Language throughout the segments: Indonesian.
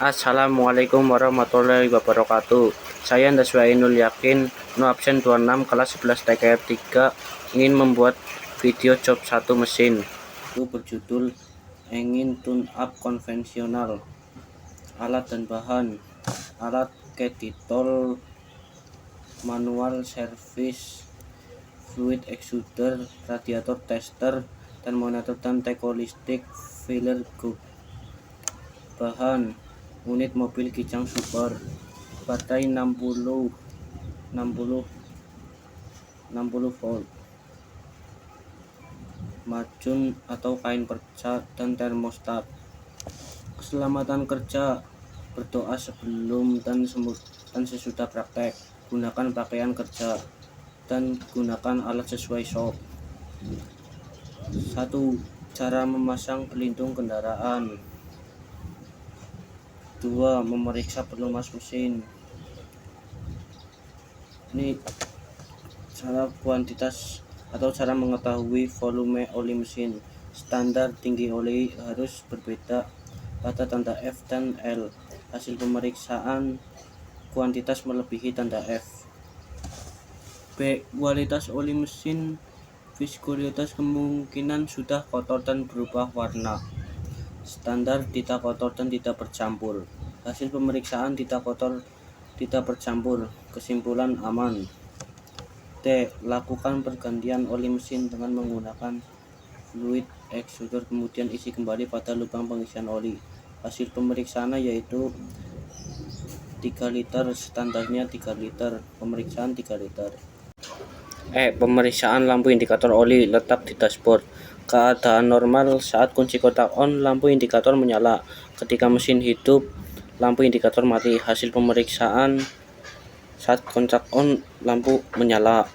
Assalamualaikum warahmatullahi wabarakatuh. Saya Ndaswa Ainul Yakin, no absen 26 kelas 11 TKR 3 ingin membuat video job satu mesin. Itu berjudul ingin tune up konvensional. Alat dan bahan: alat ketitol, manual service, fluid extruder, radiator tester, termometer dan tekolistik, filler group. Bahan: unit mobil Kijang Super, baterai 60 volt, macun atau kain perca dan termostat. Keselamatan kerja: berdoa sebelum dan sesudah praktek, gunakan pakaian kerja, dan gunakan alat sesuai shop. 1. Cara memasang pelindung kendaraan. 2. Memeriksa pelumas mesin. Ini cara kuantitas atau cara mengetahui volume oli mesin. Standar tinggi oli harus berbeda pada tanda F dan L. Hasil pemeriksaan kuantitas melebihi tanda F. B. Kualitas oli mesin. Viskositas kemungkinan sudah kotor dan berubah warna. Standar tidak kotor dan tidak bercampur. Hasil pemeriksaan tidak kotor, tidak bercampur. Kesimpulan aman. D. Lakukan pergantian oli mesin dengan menggunakan fluid extruder, kemudian isi kembali pada lubang pengisian oli. Hasil pemeriksaannya yaitu 3 liter, standarnya 3 liter, pemeriksaan 3 liter. Pemeriksaan lampu indikator oli. Letak di dashboard. Keadaan normal: saat kunci kotak on, lampu indikator menyala. Ketika mesin hidup, lampu indikator mati. Hasil pemeriksaan: saat kontak on, lampu menyala,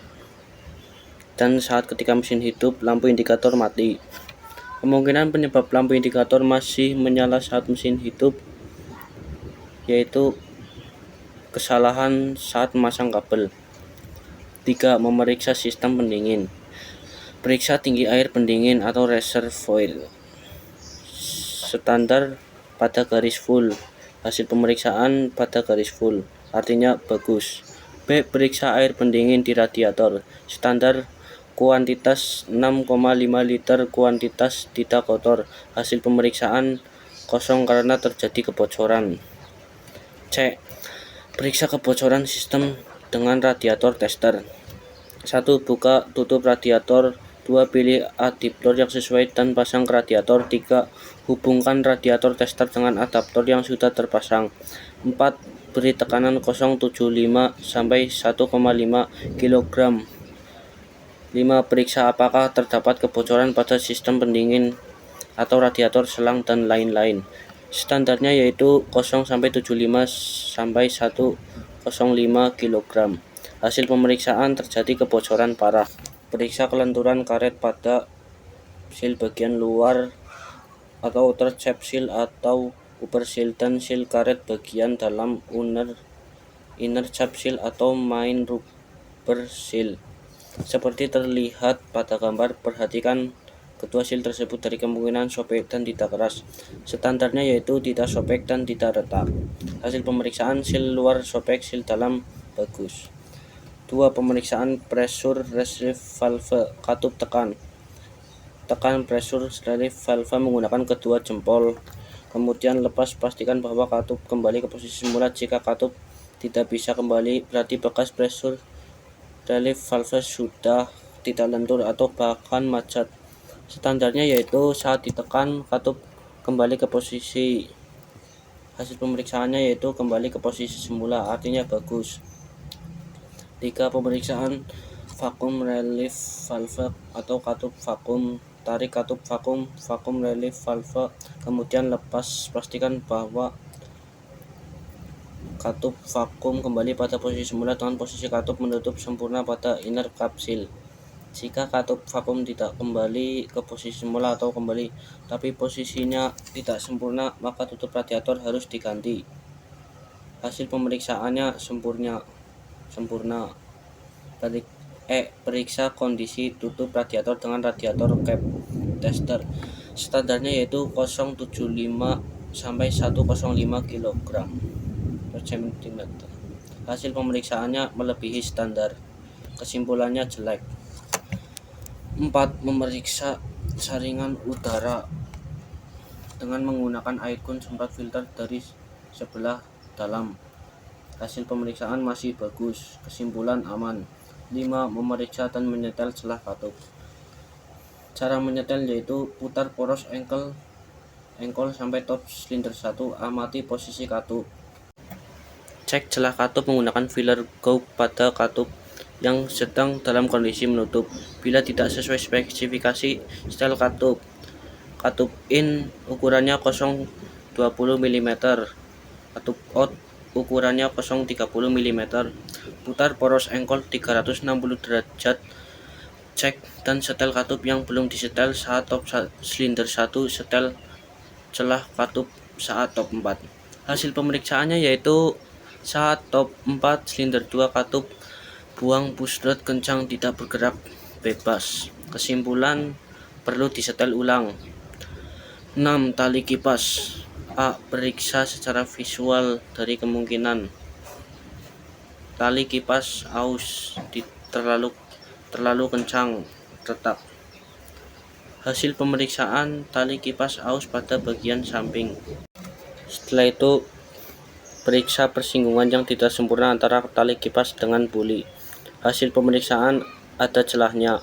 dan saat ketika mesin hidup, lampu indikator mati. Kemungkinan penyebab lampu indikator masih menyala saat mesin hidup yaitu kesalahan saat memasang kabel. 3. Memeriksa sistem pendingin. Periksa tinggi air pendingin atau reservoir. Standar pada garis full. Hasil pemeriksaan pada garis full, artinya bagus. B. Periksa air pendingin di radiator. Standar kuantitas 6,5 liter, kuantitas tidak kotor. Hasil pemeriksaan kosong karena terjadi kebocoran. C. Periksa kebocoran sistem dengan radiator tester. 1. Buka tutup radiator. 2. Pilih adaptor yang sesuai dan pasang ke radiator. 3. Hubungkan radiator tester dengan adaptor yang sudah terpasang. 4. Beri tekanan 0,75 sampai 1,5 kg. 5. Periksa apakah terdapat kebocoran pada sistem pendingin atau radiator, selang, dan lain-lain. Standarnya yaitu 0,75 sampai 1,05 kg. Hasil pemeriksaan terjadi kebocoran parah. Periksa kelenturan karet pada seal bagian luar atau outer cap seal atau upper seal, dan seal karet bagian dalam inner cap seal atau main rubber seal. Seperti terlihat pada gambar, perhatikan kedua seal tersebut dari kemungkinan sobek dan tidak keras. Standarnya yaitu tidak sobek dan tidak retak. Hasil pemeriksaan: seal luar sobek, seal dalam bagus. 2. Pemeriksaan pressure relief valve. Katup tekan. Tekan pressure relief valve menggunakan kedua jempol. Kemudian lepas, pastikan bahwa katup kembali ke posisi semula. Jika katup tidak bisa kembali, berarti bekas pressure relief valve sudah tidak lentur atau bahkan macet. Standarnya yaitu saat ditekan, katup kembali ke posisi. Hasil pemeriksaannya yaitu kembali ke posisi semula, artinya bagus. 3. Pemeriksaan vacuum relief valve atau katup vakum. Tarik katup vacuum relief valve, kemudian lepas, pastikan bahwa katup vakum kembali pada posisi semula dengan posisi katup menutup sempurna pada inner cap seal. Jika katup vakum tidak kembali ke posisi semula atau kembali tapi posisinya tidak sempurna, maka tutup radiator harus diganti. Hasil pemeriksaannya sempurna. Periksa kondisi tutup radiator dengan radiator cap tester. Standarnya yaitu 0,75 sampai 105 kg per centimeter. Hasil pemeriksaannya melebihi standar. Kesimpulannya jelek. 4. Memeriksa saringan udara dengan menggunakan airgun semprot filter dari sebelah dalam. Hasil pemeriksaan masih bagus. Kesimpulan aman. 5. Memeriksa dan menyetel celah katup. Cara menyetel yaitu putar poros engkol sampai top silinder 1, amati posisi katup. Cek celah katup menggunakan filler gauge pada katup yang sedang dalam kondisi menutup. Bila tidak sesuai spesifikasi, setel katup. Katup in ukurannya 0,20 mm, katup out ukurannya 0,30 mm. Putar poros engkol 360 derajat. Cek dan setel katup yang belum disetel saat top silinder 1, setel celah katup saat top 4. Hasil pemeriksaannya yaitu saat top 4 silinder 2 katup buang push rod kencang, tidak bergerak bebas. Kesimpulan perlu disetel ulang. 6. Tali kipas. A. Periksa secara visual dari kemungkinan tali kipas aus terlalu kencang retak. Hasil pemeriksaan tali kipas aus pada bagian samping. Setelah itu periksa persinggungan yang tidak sempurna antara tali kipas dengan buli. Hasil pemeriksaan ada celahnya.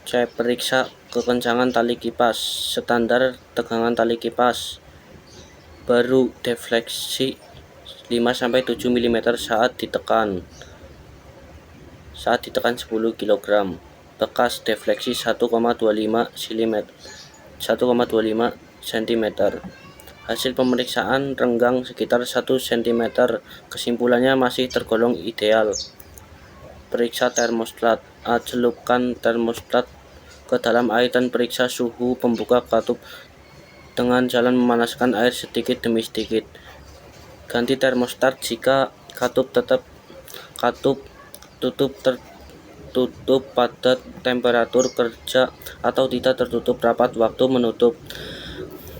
Saya periksa kekencangan tali kipas, standar tegangan tali kipas, baru defleksi 5-7 mm saat ditekan 10 kg, bekas defleksi 1,25 cm. Hasil pemeriksaan renggang sekitar 1 cm, kesimpulannya masih tergolong ideal. Periksa termostat. A. Celupkan termostat ke dalam air dan periksa suhu pembuka katup dengan jalan memanaskan air sedikit demi sedikit. Ganti termostat jika katup tertutup pada temperatur kerja atau tidak tertutup rapat waktu menutup.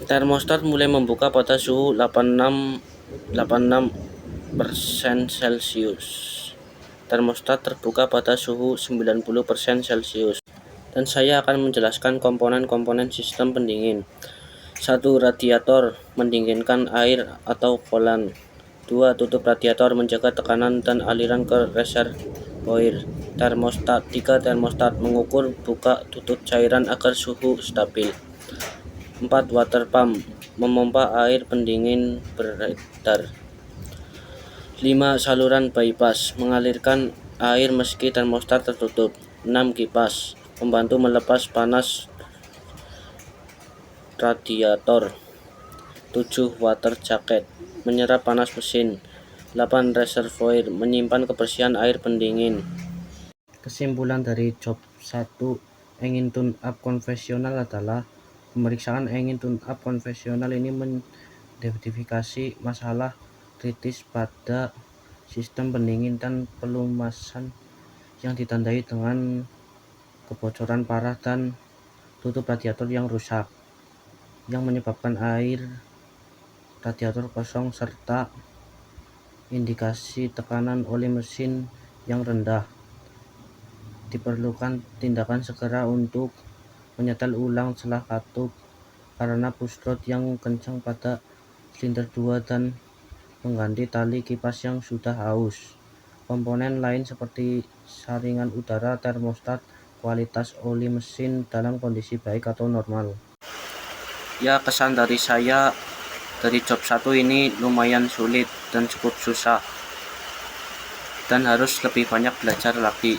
Termostat mulai membuka pada suhu 86% Celcius. Termostat terbuka pada suhu 90% Celcius. Dan saya akan menjelaskan komponen-komponen sistem pendingin. 1. Radiator mendinginkan air atau coolant. 2. Tutup radiator menjaga tekanan dan aliran ke reservoir. Termostat. 3. Termostat mengukur buka tutup cairan agar suhu stabil. 4. Water pump memompa air pendingin beredar. 5. Saluran bypass mengalirkan air meski termostat tertutup. 6. Kipas membantu melepas panas radiator. 7. Water jacket menyerap panas mesin. 8. Reservoir menyimpan kebersihan air pendingin. Kesimpulan dari job 1 engine tune-up konvensional adalah pemeriksaan engine tune-up konvensional ini mengidentifikasi masalah kritis pada sistem pendingin dan pelumasan yang ditandai dengan kebocoran parah dan tutup radiator yang rusak, yang menyebabkan air radiator kosong serta indikasi tekanan oli mesin yang rendah. Diperlukan tindakan segera untuk menyetel ulang celah katup karena push rod yang kencang pada silinder 2 dan mengganti tali kipas yang sudah aus. Komponen lain seperti saringan udara, termostat, kualitas oli mesin dalam kondisi baik atau normal. Ya, kesan dari saya dari job 1 ini lumayan sulit dan cukup susah dan harus lebih banyak belajar lagi.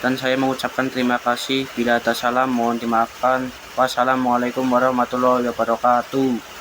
Dan saya mengucapkan terima kasih. Bila ada salah mohon dimaafkan. Wassalamualaikum warahmatullahi wabarakatuh.